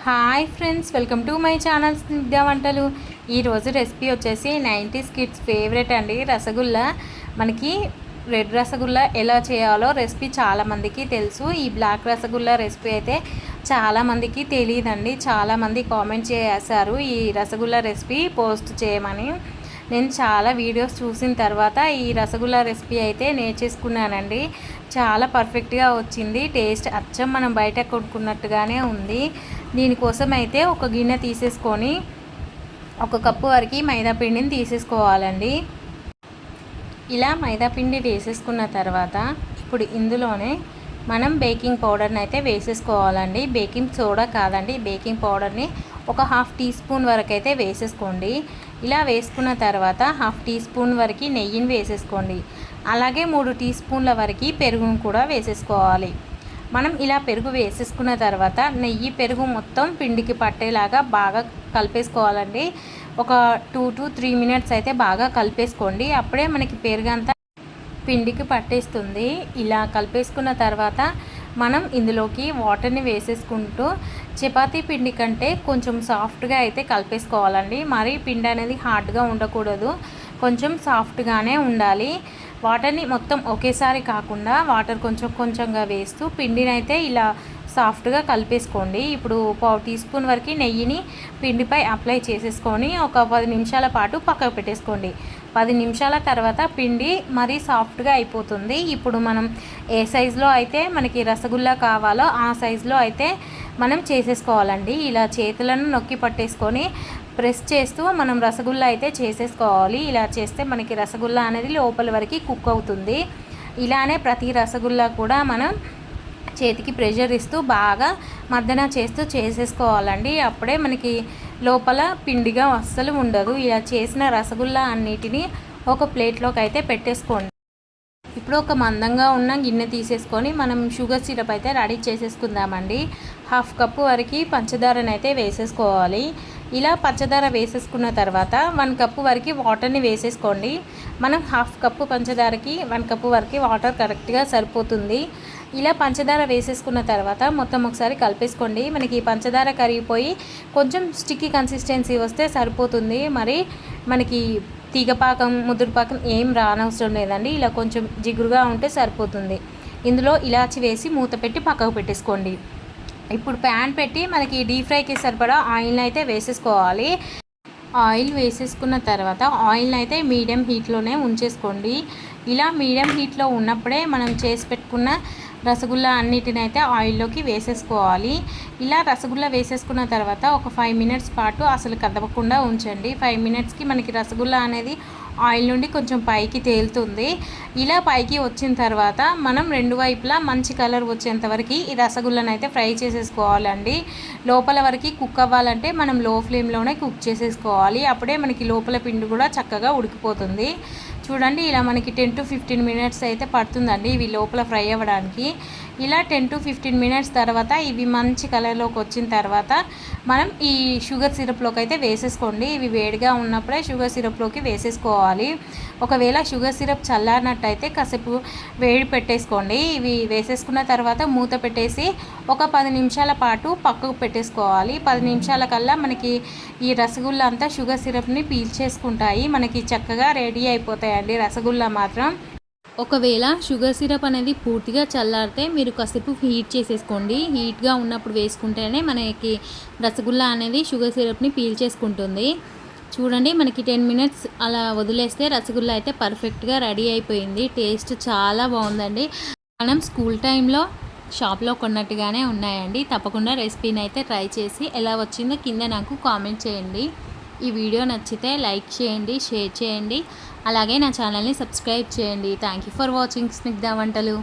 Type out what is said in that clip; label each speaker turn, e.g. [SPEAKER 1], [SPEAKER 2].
[SPEAKER 1] Hi friends, welcome to my channel Snigdha వంటలు. ఈరోజు recipe వచ్చేసి 90s కిడ్స్ ఫేవరెట్ అండి, రసగుల్లా. మనకి రెడ్ రసగుల్లా ఎలా చేయాలో రెసిపీ చాలామందికి తెలుసు. ఈ బ్లాక్ రసగుల్లా రెసిపీ అయితే చాలామందికి తెలియదండి. చాలామంది కామెంట్ చేశారు ఈ రసగుల్లా రెసిపీ పోస్ట్ చేయమని. నేను చాలా వీడియోస్ చూసిన తర్వాత ఈ రసగుల్లా రెసిపీ అయితే నేర్చేసుకున్నానండి. చాలా పర్ఫెక్ట్గా వచ్చింది. టేస్ట్ అచ్చం మనం బయట కొనుక్కున్నట్టుగానే ఉంది. దీనికోసం అయితే ఒక గిన్నె తీసేసుకొని 1 కప్పు వరకు మైదా పిండిని తీసేసుకోవాలండి. ఇలా మైదా పిండి వేసేసుకున్న తర్వాత ఇప్పుడు ఇందులోనే మనం బేకింగ్ పౌడర్ని అయితే వేసేసుకోవాలండి. బేకింగ్ సోడా కాదండి, బేకింగ్ పౌడర్ని ఒక 1/2 టీ స్పూన్ వరకు అయితే వేసేసుకోండి. ఇలా వేసుకున్న తర్వాత 1/2 టీ స్పూన్ వరకు నెయ్యిని వేసేసుకోండి. అలాగే 3 టీ స్పూన్ల వరకు పెరుగును కూడా వేసేసుకోవాలి. మనం ఇలా పెరుగు వేసేసుకున్న తర్వాత నెయ్యి పెరుగు మొత్తం పిండికి పట్టేలాగా బాగా కలిపేసుకోవాలండి. ఒక 2 to 3 మినిట్స్ అయితే బాగా కలిపేసుకోండి. అప్పుడే మనకి పెరుగు అంతా పిండికి పట్టేస్తుంది. ఇలా కలిపేసుకున్న తర్వాత మనం ఇందులోకి వాటర్ని వేసేసుకుంటూ చపాతీ పిండి కంటే కొంచెం సాఫ్ట్గా అయితే కలిపేసుకోవాలండి. మరీ పిండి అనేది హార్డ్గా ఉండకూడదు, కొంచెం సాఫ్ట్గానే ఉండాలి. వాటర్ని మొత్తం ఒకేసారి కాకుండా వాటర్ కొంచెం కొంచెంగా వేస్తూ పిండిని అయితే ఇలా సాఫ్ట్గా కలిపేసుకోండి. ఇప్పుడు 1/4 టీ స్పూన్ వరకు నెయ్యిని పిండిపై అప్లై చేసేసుకొని ఒక 10 నిమిషాల పాటు పక్కకు పెట్టేసుకోండి. 10 నిమిషాల తర్వాత పిండి మరీ సాఫ్ట్గా అయిపోతుంది. ఇప్పుడు మనం ఏ సైజులో అయితే మనకి రసగుల్లా కావాలో ఆ సైజులో అయితే మనం చేసేసుకోవాలండి. ఇలా చేతులను నొక్కి పట్టేసుకొని ప్రెస్ చేస్తూ మనం రసగుల్లా అయితే చేసేసుకోవాలి. ఇలా చేస్తే మనకి రసగుల్లా అనేది లోపల వరకు కుక్ అవుతుంది. ఇలానే ప్రతి రసగుల్లా కూడా మనం చేతికి ప్రెషర్ ఇస్తూ బాగా మర్దన చేస్తూ చేసేసుకోవాలండి. అప్పుడే మనకి లోపల పిండిగా అస్సలు ఉండదు. ఇలా చేసిన రసగుల్లా అన్నిటినీ ఒక ప్లేట్లోకి అయితే పెట్టేసుకోండి. ఇప్పుడు ఒక మందంగా ఉన్న గిన్నె తీసేసుకొని మనం షుగర్ సిరప్ అయితే రెడీ చేసేసుకుందామండి. 1/2 కప్పు వరకు పంచదారని అయితే వేసేసుకోవాలి. ఇలా పంచదార వేసేసుకున్న తర్వాత 1 కప్పు వరకు వాటర్ని వేసేసుకోండి. మనం 1/2 కప్పు పంచదారకి 1 కప్పు వరకు వాటర్ కరెక్ట్గా సరిపోతుంది. ఇలా పంచదార వేసేసుకున్న తర్వాత మొత్తం ఒకసారి కలిపేసుకోండి. మనకి పంచదార కరిగిపోయి కొంచెం స్టిక్కీ కన్సిస్టెన్సీ వస్తే సరిపోతుంది. మరి మనకి తీగపాకం ముదురుపాకం ఏం రానవసరం లేదండి. ఇలా కొంచెం జిగురుగా ఉంటే సరిపోతుంది. ఇందులో ఇలాచి వేసి మూత పెట్టి పక్కకు పెట్టేసుకోండి. ఇప్పుడు ప్యాన్ పెట్టి మనకి డీప్ ఫ్రైకి సరిపడా ఆయిల్ని అయితే వేసేసుకోవాలి. ఆయిల్ వేసేసుకున్న తర్వాత ఆయిల్ని అయితే మీడియం హీట్లోనే ఉంచేసుకోండి. ఇలా మీడియం హీట్లో ఉన్నప్పుడే మనం చేసి పెట్టుకున్న రసగుల్లా అన్నిటిని అయితే ఆయిల్లోకి వేసేసుకోవాలి. ఇలా రసగుల్లా వేసేసుకున్న తర్వాత ఒక 5 మినిట్స్ పాటు అసలు కదపకుండా ఉంచండి. 5 మినిట్స్కి మనకి రసగుల్లా అనేది ఆయిల్ నుండి కొంచెం పైకి తేలుతుంది. ఇలా పైకి వచ్చిన తర్వాత మనం 2 వైపులా మంచి కలర్ వచ్చేంత వరకు ఈ రసగుల్లాను అయితే ఫ్రై చేసేసుకోవాలండి. లోపల వరకు కుక్ అవ్వాలంటే మనం లో ఫ్లేమ్లోనే కుక్ చేసేసుకోవాలి. అప్పుడే మనకి లోపల పిండి కూడా చక్కగా ఉడికిపోతుంది. చూడండి, ఇలా మనకి 10 to 15 మినిట్స్ అయితే పడుతుందండి ఇవి లోపల ఫ్రై అవ్వడానికి. ఇలా 10 to 15 మినిట్స్ తర్వాత ఇవి మంచి కలర్లోకి వచ్చిన తర్వాత మనం ఈ షుగర్ సిరప్లోకి అయితే వేసేసుకోండి. ఇవి వేడిగా ఉన్నప్పుడే షుగర్ సిరప్లోకి వేసేసుకోవాలి. ఒకవేళ షుగర్ సిరప్ చల్లారినట్టయితే కాసేపు వేడి పెట్టేసుకోండి. ఇవి వేసేసుకున్న తర్వాత మూత పెట్టేసి ఒక 10 నిమిషాల పాటు పక్కకు పెట్టేసుకోవాలి. 10 నిమిషాల కల్లా మనకి ఈ రసగుల్లా అంతా షుగర్ సిరప్ని పీల్చేసుకుంటాయి. మనకి చక్కగా రెడీ అయిపోతాయండి రసగుల్లా మాత్రం. ఒకవేళ షుగర్ సిరప్ అనేది పూర్తిగా చల్లారితే మీరు కాసేపు హీట్ చేసేసుకోండి. హీట్గా ఉన్నప్పుడు వేసుకుంటేనే మనకి రసగుల్లా అనేది షుగర్ సిరప్ని పీల్చేసుకుంటుంది. చూడండి, మనకి 10 మినిట్స్ అలా వదిలేస్తే రసగుల్లా అయితే పర్ఫెక్ట్గా రెడీ అయిపోయింది. టేస్ట్ చాలా బాగుందండి. మనం స్కూల్ టైంలో షాప్లో కొన్నట్టుగానే ఉన్నాయండి. తప్పకుండా రెసిపీని అయితే ట్రై చేసి ఎలా వచ్చిందో కింద నాకు కామెంట్ చేయండి. ఈ వీడియో నచ్చితే లైక్ చేయండి, షేర్ చేయండి, అలాగే నా ఛానల్ని సబ్స్క్రైబ్ చేయండి. Thank you for watching Snigdha వంటలు.